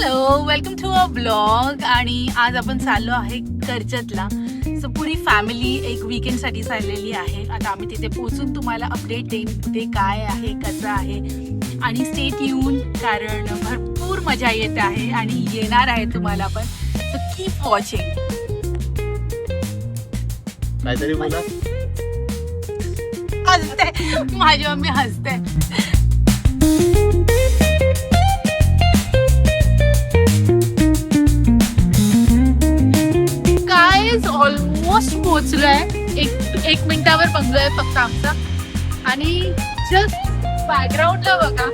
Hello, welcome to a blog. आणि आज आपण चाललो आहे कर्जतला. सो पुरी फॅमिली एक वीकेंडसाठी चाललेली आहे. आता आम्ही तिथे पोहोचून तुम्हाला अपडेट देईन ते काय आहे, कसं आहे. आणि स्टे ट्यून, कारण भरपूर मजा येत आहे आणि येणार आहे तुम्हाला पण. So keep watching. काहीतरी बोला. हसते माझी मम्मी, हसते. ऑलमोस्ट पोहोचलोय. एक मिनिटावर बंगलो आहे फक्त आमचा. आणि जस्ट बॅकग्राऊंडला बघा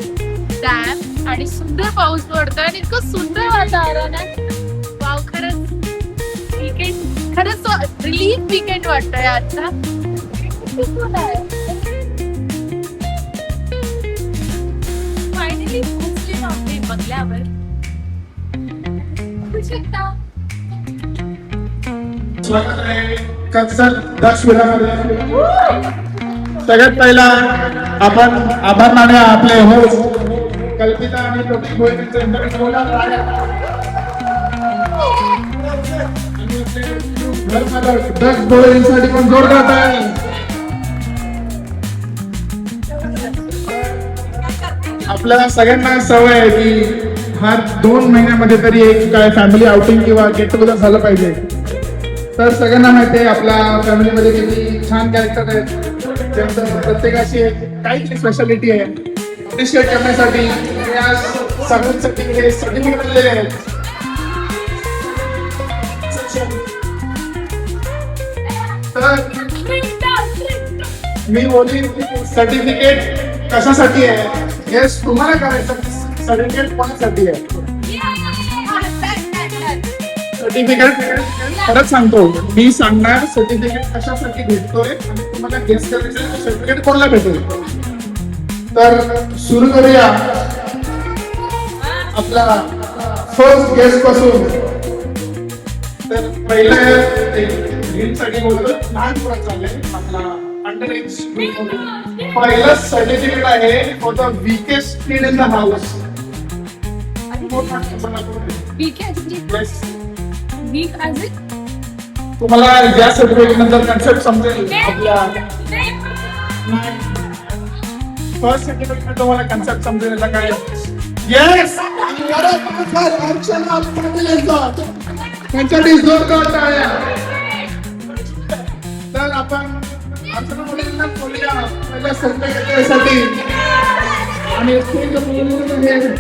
डॅम आणि सुंदर पाऊस पडतोय आणि इतकं सुंदर वातावरण आहे. वाव, खरंच वीकेंड, खरंच रिलीफ वीकेंड वाटतोय आजचा. फायनली पोहोचले आम्ही बंगल्यावर. शकता स्वागत आहे कर्जत दक्षिणामध्ये. सगळ्यात पहिला आपण आभार मानूया आपले होस्ट कल्पिता आणि प्रतीक भोईर यांचे इंटरव्ह्यू बोलणार आहे. दक्ष भोईर यांसाठी पण जोरदार आहे. आपल्याला सगळ्यांना सवय आहे की हर 2 महिन्यामध्ये तरी एक काय फॅमिली आउटिंग किंवा गेट टुगेदर झालं पाहिजे. तर सगळ्यांना माहिती आहे आपल्या फॅमिलीमध्ये किती छान कॅरेक्टर आहेत, ज्यांचं प्रत्येकाची काही स्पेशालिटी आहे. अप्रिशिएट करण्यासाठी सगळ्यांसाठी हे सर्टिफिकेट दिलेले आहेत. तर मी बोलीन सर्टिफिकेट कशासाठी आहे, हे तुम्हाला करायचं. सर्टिफिकेट कोणासाठी आहे? सर्टिफिकेट खरंच सांगतो, मी सांगणार सर्टिफिकेट कशासाठी भेटतोय आणि तुम्हाला गेस करायचं सर्टिफिकेट कोणाला भेटेल. तर सुरू करूया आपला फर्स्ट गेस्ट पासून. तर पहिलं साठी बोलतो, लहान मुलं चालले आपला अंडर एज. पहिलं सर्टिफिकेट आहे for the weakest kid in the house. तुम्हाला या सर्टिफिकेट नंतर कन्सेप्ट समजेल. आपल्या फर्स्ट सर्टिफिकेट तुम्हाला कन्सेप्ट समजेल काय. येस, त्यांच्यासाठी जोरदार टाळ्या. तर आपण आमच्या मुलींना बोलूया पहिल्या सर्टिफिकेटसाठी. आणि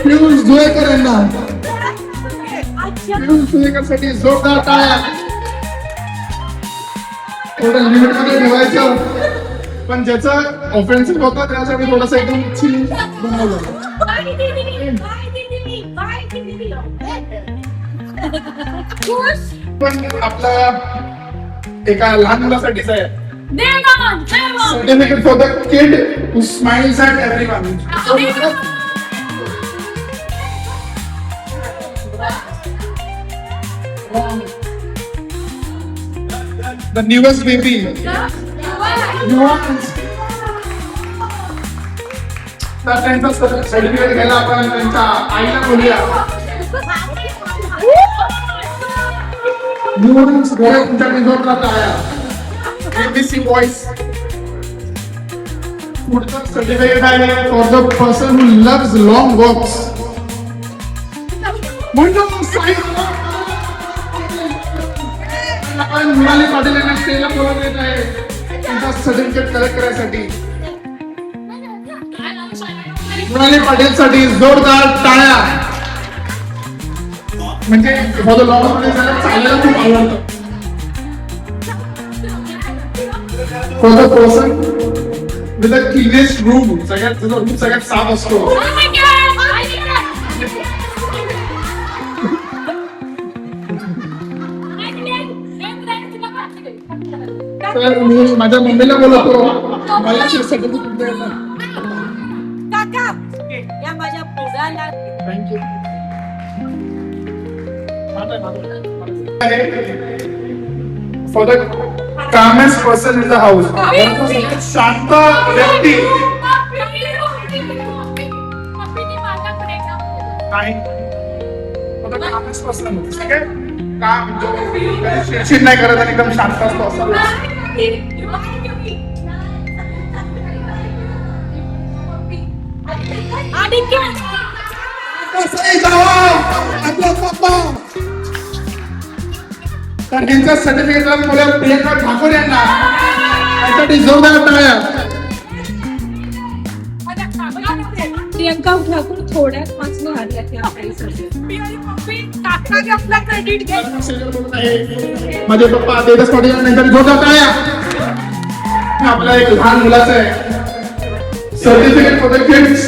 पियुष जुळेकर यांना, पियुष जुळेकरसाठी जोरदार टाळ्या. थोडं लिमिट मध्ये ठेवायचं, पण ज्याचं ऑफेन्सिव्ह होतं त्यासाठी थोडंसं एकदम चिल बनवलं. पण आपला एका लहान मुलासाठीच आहे certificate for the kid who smiles at everyone. The newest baby. तर त्यांचं सर्टिफिकेट घ्यायला आपण त्यांच्या आईला बोलूया. तुमच्याकडे जोरदार टाळ्या. ABC boys. पुढचं सर्टिफिकेट आहे for the person who loves long walks. Mrunali Patil यांना स्टेजला बोलवण्यात येत आहे त्यांचा सर्टिफिकेट कलेक्ट करायसाठी. मृणाली पाटील साठी जोरदार टाळ्या. म्हणजे फॉर द लॉंग मध्ये चालायला खूप आवडतं. For the person with the cleanest room, सगळ्यात साफ असतो. तर मी माझ्या मम्मीला बोलवतो, मला सर्टिफिकेट द्यायला. Thank you. For the calmest person in the house. शांत व्यक्ती. कामच पर्सन ठीक आहे. काम जो चिडचिड नाही करत आणि एकदम शांत असतो असं. तर त्यांचं सर्टिफिकेट मुलं प्रियंका ठाकूर यांना त्यासाठी जोरदार टाळ्या. प्रियंका ठाकूर थोड्याच वाचून आल्या त्या आपला क्रेडिट घ्या. माझे पप्पा तेजस पाटील यांच्यासाठी जोरदार टाळ्या. आपल्या एक लहान मुलाचं आहे certificate for the kids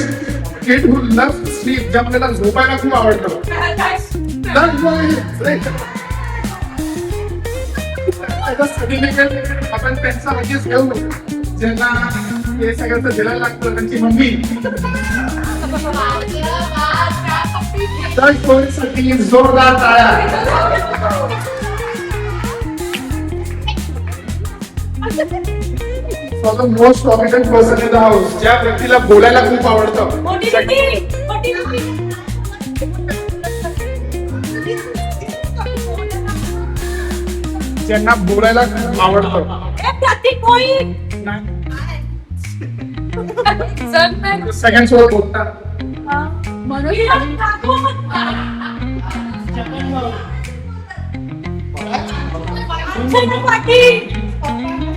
kid who love sleep. ज्या मुलाला झोपायला खूप आवडतं. सर्टिफिकेट आपण त्यांचा लगेच घेऊ ज्यांना हे सगळ्याचं दिलायला लागतं त्यांची मम्मी. साठी जोरदार टाळ्या. For the most profited person in the house. ज्या व्यक्तीला बोलायला खूप आवडतं. ज्यांना बोलायला खूप आवडतं. सगळ्यांसोबत बोलतात.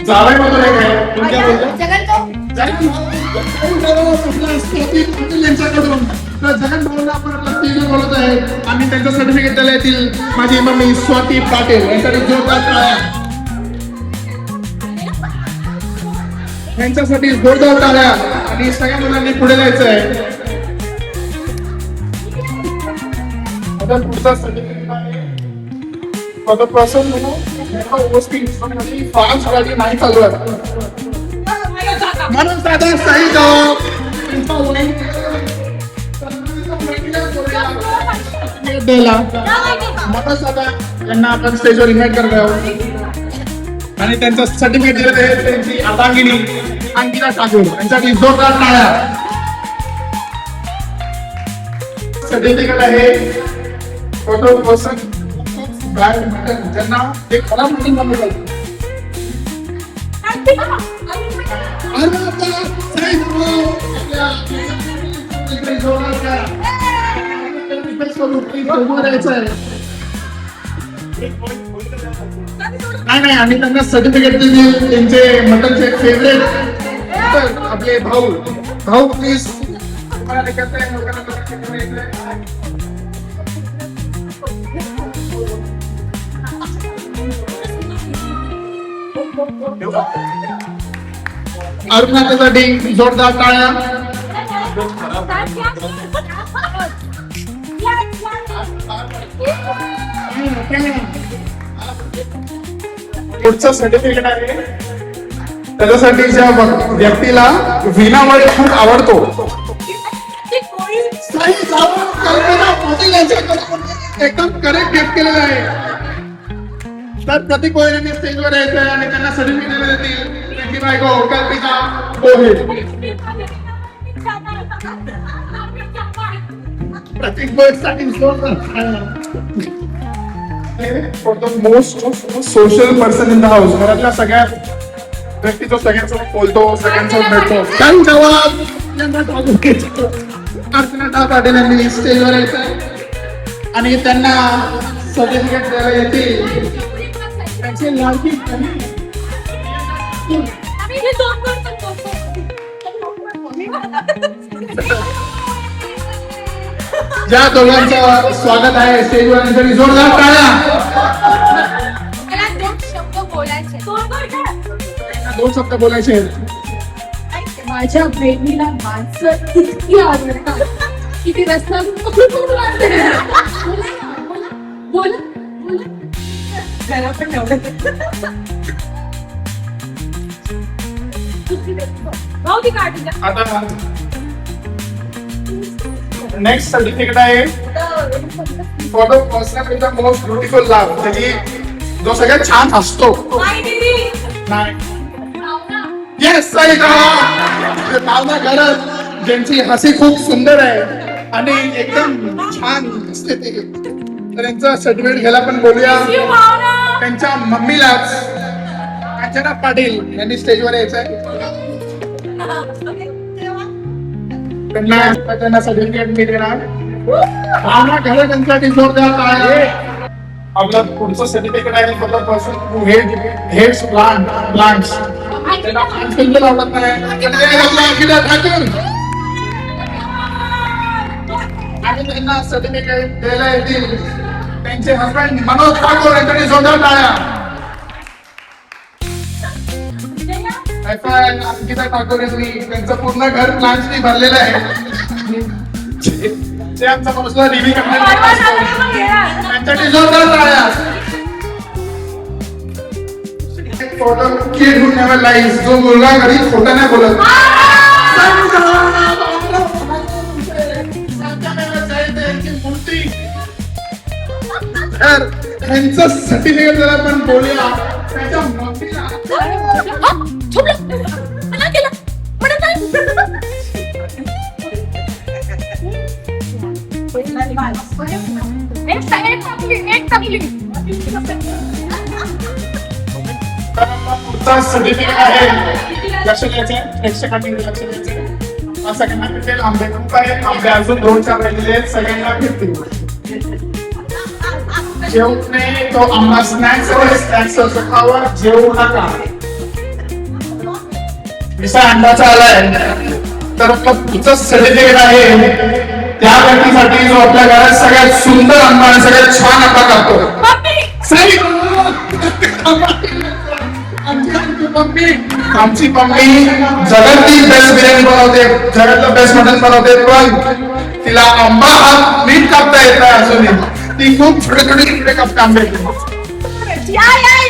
जावई म्हणून एक आहे. कोणत्या बोलतात? यांच्याकडून तर जगन भाऊला आपण आपला स्टेजवर बोलत आहे. आम्ही त्यांचं सर्टिफिकेट त्याला येतील. माझी मम्मी स्वाती पाटील यांच्यासाठी जोरदार टाळ्या. यांच्यासाठी जोरदार टाळ्या. आणि सगळ्या मुलांनी पुढे जायचं आहे. आता पुढचा सर्टिफिकेट आहे फॉर द पर्सन फास्ट गाडी नाही चालू आहे म्हणून दादा सही जबाब. मनोज दादा यांना आपण स्टेजवर इन्व्हाइट करत आहोत आणि त्यांचं सर्टिफिकेट दिलं आहे त्यांची अर्धांगिनी अंकिता ठाकूर यांच्यासाठी जोरदार टाळ्या. सर्टिफिकेट आहे फोटो पर्सन ज्यांना एक खराब मीटिंग बनवलं. नाही आणि त्यांना सर्टिफिकेट दिले त्यांचे मटनचे फेवरेट आपले भाऊ प्लीज. अरुणासाठी जोरदार टाळ्या. पुढचं सर्टिफिकेट आहे त्याच्यासाठी ज्या व्यक्तीला विनावळ खूप आवडतो. एकदम करेक्ट गेट केलेलं आहे. तर प्रतीक गोयल यांनी स्टेजवर यायचं आहे आणि त्यांना सर्टिफिकेट देतील. त्यांची बायको कल्पिता गोयल. प्रतीक गोयल साठी for the most social person in the house. घरातल्या सगळ्या व्यक्ती तो सगळ्यांसोबत बोलतो सगळ्यांसोबत भेटतो. काही जबाब अर्चना पाटील यांनी स्टेजवर यायचं आहे आणि त्यांना सर्टिफिकेट द्यायला येतील. त्यांची लाडकी ज्या दोघांचं स्वागत आहे स्टेजवर त्यांच्यासाठी जोरदार टाळ्या. दोन शब्द बोलायचे आहेत. माझ्या बहिणीला माणसं इतकी आवडतात की ती रस्त्यावर बोला घरा पण आता नेक्स्ट सर्टिफिकेट आहे for the person with the most beautiful love. त्याची जो सगळ्यात छान असतो. नाही येस सही जवाब. भावना खरंच ज्यांची हसी खूप सुंदर आहे आणि एकदम छान असते ते तर यांचं सर्टिफिकेट घ्यायला पण बोलूया. त्यांच्या मम्मीलाच कांचना पाटील यांनी स्टेजवर यायचंय. त्यांना सर्टिफिकेट मी देणार. भावना घरे त्यांच्यासाठी जोरदार टाळ्या. आपलं पुढचं सर्टिफिकेट आहे for the person who heads plants. त्यांना प्लांट्स बिलकुल आवडत नाही. आणि त्यांना सर्टिफिकेट द्यायला येतील त्यांचे हसबंड मनोज ठाकूर यांच्यासाठी जोरदार टाळ्या. अंकिता ठाकूर यांनी त्यांचं पूर्ण घर प्लांट्सनी भरलेलं आहे. ते आमचा पर्सनल रिव्ह्यू करणार त्यांच्यासाठी जोरदार टाळ्या. किड हू नेव्हर लाईज, जो मुलगा घरी खोटं नाही बोलत. तर त्यांचं सर्टिफिकेट जर आपण बोलूया त्याच्या मम्मीला पुढचा सर्टिफिकेट आहे. लक्ष द्यायचं, प्रेक्षकांनी लक्ष द्यायचं. हा सगळ्यांना भेटेल. आंबे खूप आहेत, आंबे अजून 2-4 राहिलेले आहेत, सगळ्यांना भेटतील. जेवू नये तो आंबा स्नॅक्स खावा, जेवू नका. विषय अंडाचा आलाय. तर पुढचं सर्टिफिकेट आहे त्या व्यक्तीसाठी जो आपल्या घरात सगळ्यात सुंदर आंबा आणि सगळ्यात छान आंबा कापतो. आमची मम्मी जगातली बेस्ट बिर्याणी बनवते, जगातलं बेस्ट मटन बनवते, पण तिला आंबा हा नीट कापता येत नाही अजूनही. ती खूप छोटे छोटे कापते आंबे.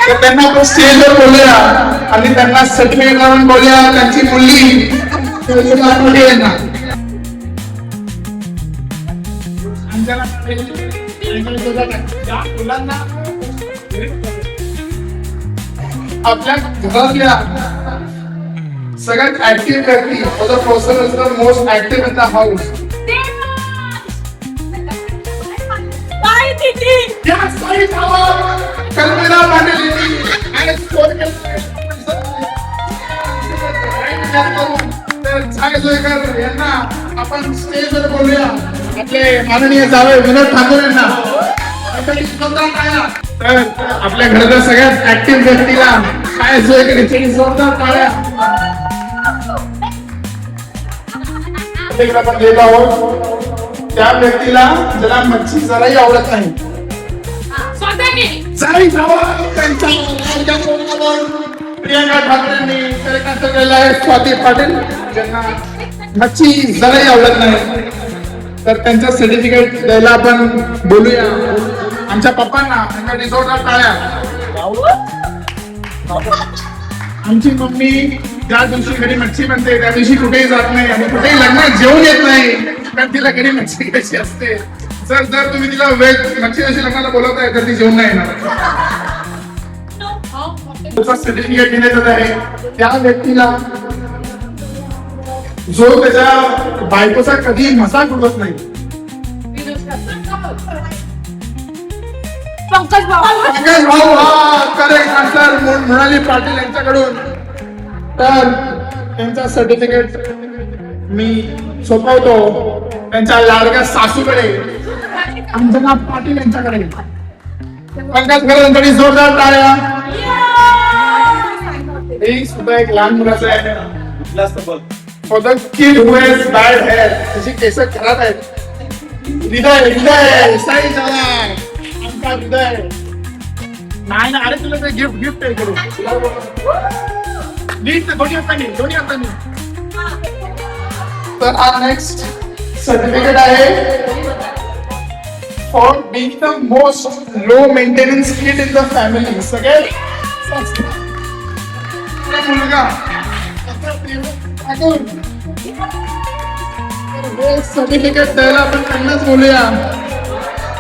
तर त्यांना आपण स्टेजवर बोलूया आणि त्यांना सर्टिफिकेट लावून बोलूया. त्यांची मुलगी आपल्या घरातल्या सगळ्यात ऍक्टिव्ह व्यक्ती, the person is the most active in the house. कल्पना पाटील यांना आपण स्टेजवर बोलूया. आपले माननीय जावई विनोद ठाकूर यांना. तर आपल्या घरातल्या सगळ्यात ऍक्टिव्ह व्यक्तीला काय जोरदार टाळ्या आपण देत आहोत. त्या व्यक्तीला ज्याला मच्छी जराही आवडत नाही, प्रियंका ठाकरेंनी कार्यक्रम केलेला आहे. स्वाती पाटील ज्यांना मच्छी जराही आवडत नाही, तर त्यांचं सर्टिफिकेट द्यायला आपण बोलूया. आमच्या पप्पांना त्यांच्या जोरदार टाळ्या. आमची मम्मी ज्या दिवशी घरी मच्छी बनते त्या दिवशी कुठेही जात नाही आणि कुठेही लग्नात जेवून येत नाही, कारण तिला घरी मच्छी कशी असते. जर तुम्ही तिला वेळ मच्छी अशी लग्नाला बोलवताय तर ती जेवण नाही येणार. सर्टिफिकेट देण्यात आहे त्या व्यक्तीला जो त्याच्या बायकोचा कधी मजाक उडवत नाही. पंकज भाऊ हा करेक्ट आन्सर मृणाली पाटील यांच्याकडून. तर त्यांचा सर्टिफिकेट मी सोपवतो त्यांच्या लाडक्या सासूकडे अंजना पाटील यांच्याकडे. पंकज खरे यांच्याकडे जोरदार टाळ्या. ही सुद्धा एक लहान मुलाचं आहे. For the kid who has bad hair. त्याची केस खराब आहेत. हृदय साई झाला आमचा हृदय. नाही ना, अरे तुला ते गिफ्ट आहे करू नीट दोन्ही हातांनी. तर हा नेक्स्ट सर्टिफिकेट आहे for being the most low maintenance kid in the family. सगळ्यात मुलगा सर्टिफिकेट द्यायला आपण त्यांनाच बोलूया.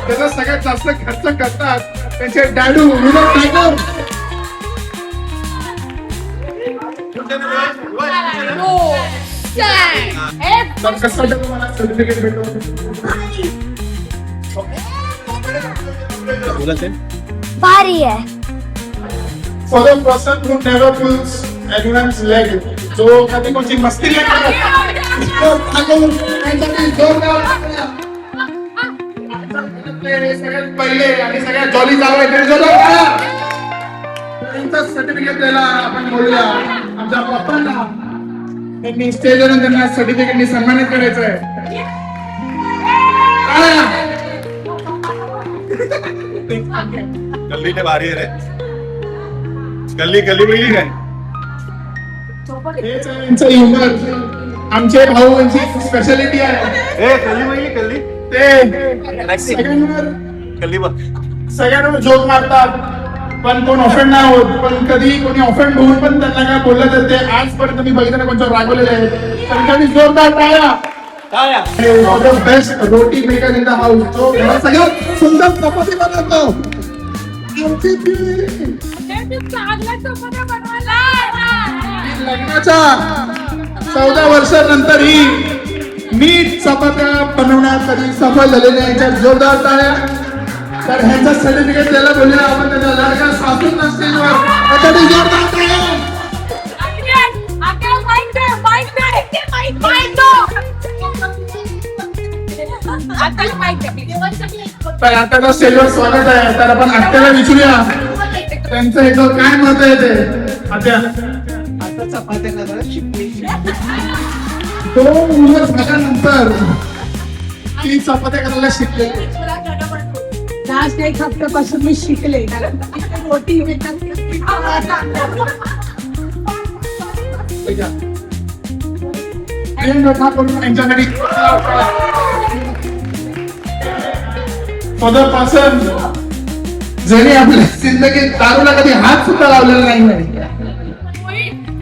त्याचा सगळ्यात जास्त खर्च करतात त्यांचे डॅडू विनोद ठाकूर. कसं मला सर्टिफिकेट भेटू. भारी आहे. For the person who never pulls anyone's leg, जो कधी कोणची मस्ती नाही करत, सगळ्यात पहिले आणि सगळ्यात जॉली जावं त्यांचं सर्टिफिकेट द्यायला आपण बोलूया आमच्या पप्पांना. त्यांनी स्टेजवरून त्यांना सर्टिफिकेटनी सन्मानित करायचं आहे. गल्ली ने भारी रे. गल्ली गल्ली मिळली काय? हेच आहे यांचं humor. आमचे भाऊ यांची स्पेशालिटी आहे ए गल्ली मिळली गल्ली. ते सगळ्यांवर गल्ली बघ. सगळ्यांवर जोक मारतात पण कोण ऑफेंड नाही होत. पण कधी कोणी ऑफेंड होऊन पण त्यांना काय बोललं तर ते आजपर्यंत मी बघितलं कोणतं रागवलेले आहेत. त्यांच्यानी जोरदार टाळ्या. Best roti maker in the house, जो घरात सगळ्यात सुंदर चपाती बनवतो. आमची ती लग्नाच्या 14 वर्षानंतरही नीट चपात्या बनवण्यात कधी सफल झालेल्या यांच्या जोरदार टाळ्या. तर ह्यांचा सर्टिफिकेट द्यायला बोलूया आपण त्याच्या लाडक्या सासूंना स्टेजवर. त्यासाठी जोरदार टाळ्या. तर आता स्टेजवर स्वागत आहे. तर आपण आत्याला विचारूया त्यांचं हे काय मत आहे ते. आत्या, दोन वर्ष झाल्यानंतर ती चपात्या करायला शिकले. लास्ट एक हफ्त्यापासून मी शिकले कारण रोटी यांच्याकडे पदापासून जरी आपल्या जिंदगीत दारूला कधी हात सुद्धा लावलेला नाही.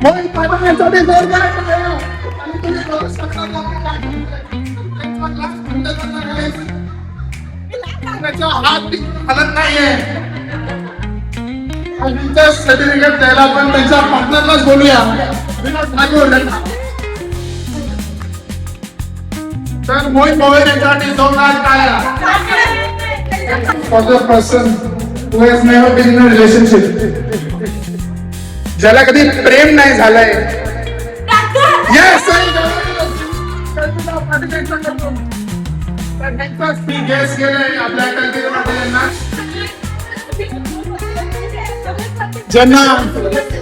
मोहित पाटील यांच्यासाठी जोरदार टाळ्या. आणि तुम्ही बघू शकता त्याचा हात हलत नाहीये. त्यांचं सर्टिफिकेट द्यायला पण त्यांच्या पार्टनरलाच बोलूया, विनोद ठाकूर. तर मोहित मोहित यांच्यासाठी जोरदार टाळ्या. For the person who has never been in a relationship, ज्याला कधी प्रेम नाही झालंय. Yes, गेस केलंय आपल्या कल्पना पाटील यांना, ज्यांना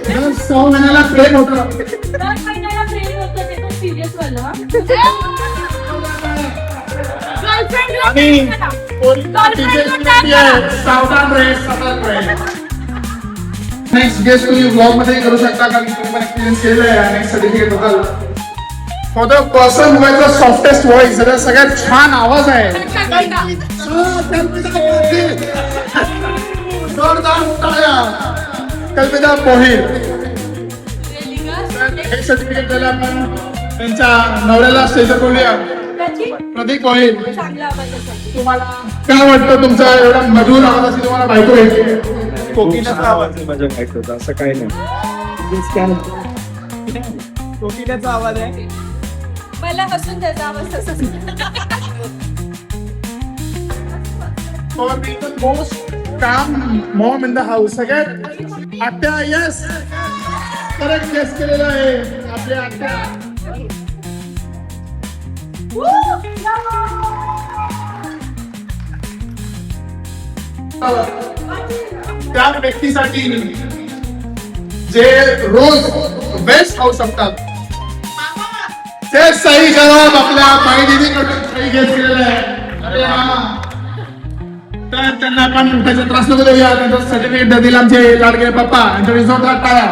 दर 6 महिन्याला प्रेम होतं. आणि सावधान रे, सतर्क रे. नेक्स्ट गेस्ट तुम्ही ब्लॉग मध्ये करू शकता कारण तुम्ही पण एक्सपिरियन्स केलेला आहे. नेक्स्ट सर्टिफिकेट बद्दल. For the person who has the softest voice, ज्याचा सगळ्यात छान आवाज आहे. जोरदार टाळ्या. कल्पिता पोहिल. हे सर्टिफिकेट द्यायला आपण त्यांच्या नवऱ्याला स्टेजवर बोलूया. प्रदीप पोहिल, तुम्हाला काय वाटतं तुमचा एवढा मधुर आवाजाची तुम्हाला बायको आहे? कोकिलाचा आवाज माझ्या माहित होता असं काही नाही. कोकिलाचा आवाज आहे. मला हसून त्याचा आवाज तसाच. For being the most calm mom in the house. सगळ्यात आत्या, यस करेक्ट गेस केलेला आहे आपल्या आत्या. त्या व्यक्तीसाठी जे रोज बेस्ट खाऊ शकतात ते सही जबाब आपल्या माई दीदीकडून सही गेस केलेला आहे. अरे मामा, तर त्यांना आपण त्याचा त्रास नको देऊया. त्यांचं सर्टिफिकेट देतील आमचे लाडके पप्पा. यांच्या रिसॉर्टला टाळ्या.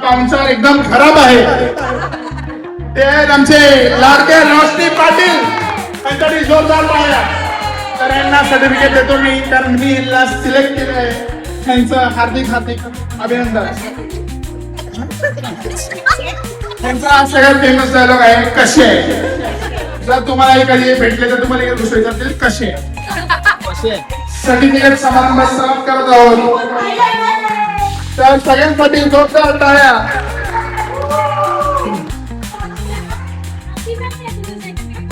पाहुणचार एकदम खराब आहे. ते आहेत आमचे लाडके रोशनी पाटील. त्यांच्यासाठी जोरदार टाळ्या. तर यांना सर्टिफिकेट देतो मी कारण मी यांना सिलेक्ट केलं आहे. त्यांचं हार्दिक हार्दिक अभिनंदन. त्यांचा सगळ्यात फेमस डायलॉग आहे, कसे आहे. जर तुम्हाला कधी भेटले तर तुम्हाला गोष्ट विचारतील, कसे आहे. सर्टिफिकेट समारंभ समाप्त करत आहोत. तर सगळ्यांसाठी जोरदार टाळ्या.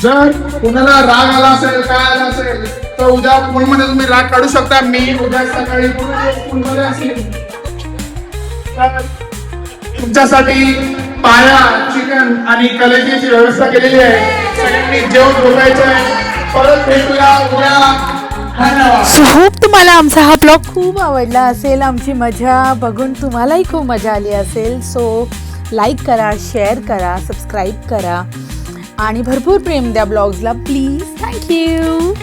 जर कोणाला राग आला असेल काय आला असेल तर उद्या स्कूलमध्ये तुम्ही राग काढू शकता. मी उद्या सकाळी पूर्ण स्कूलमध्ये असेल. तर तुमच्यासाठी पाया चिकन आणि कलेजीची व्यवस्था केलेली आहे. सगळ्यांनी जेवण झोपायचं आहे. परत भेटूया उद्या. धन्यवाद. सो होप तुम्हाला आमचा हा ब्लॉग खूप आवडला असेल. आमची मजा बघून तुम्हालाही खूप मजा आली असेल. सो लाईक करा, शेअर करा, सबस्क्राईब करा आणि भरपूर प्रेम द्या ब्लॉग्सला प्लीज. थँक्यू.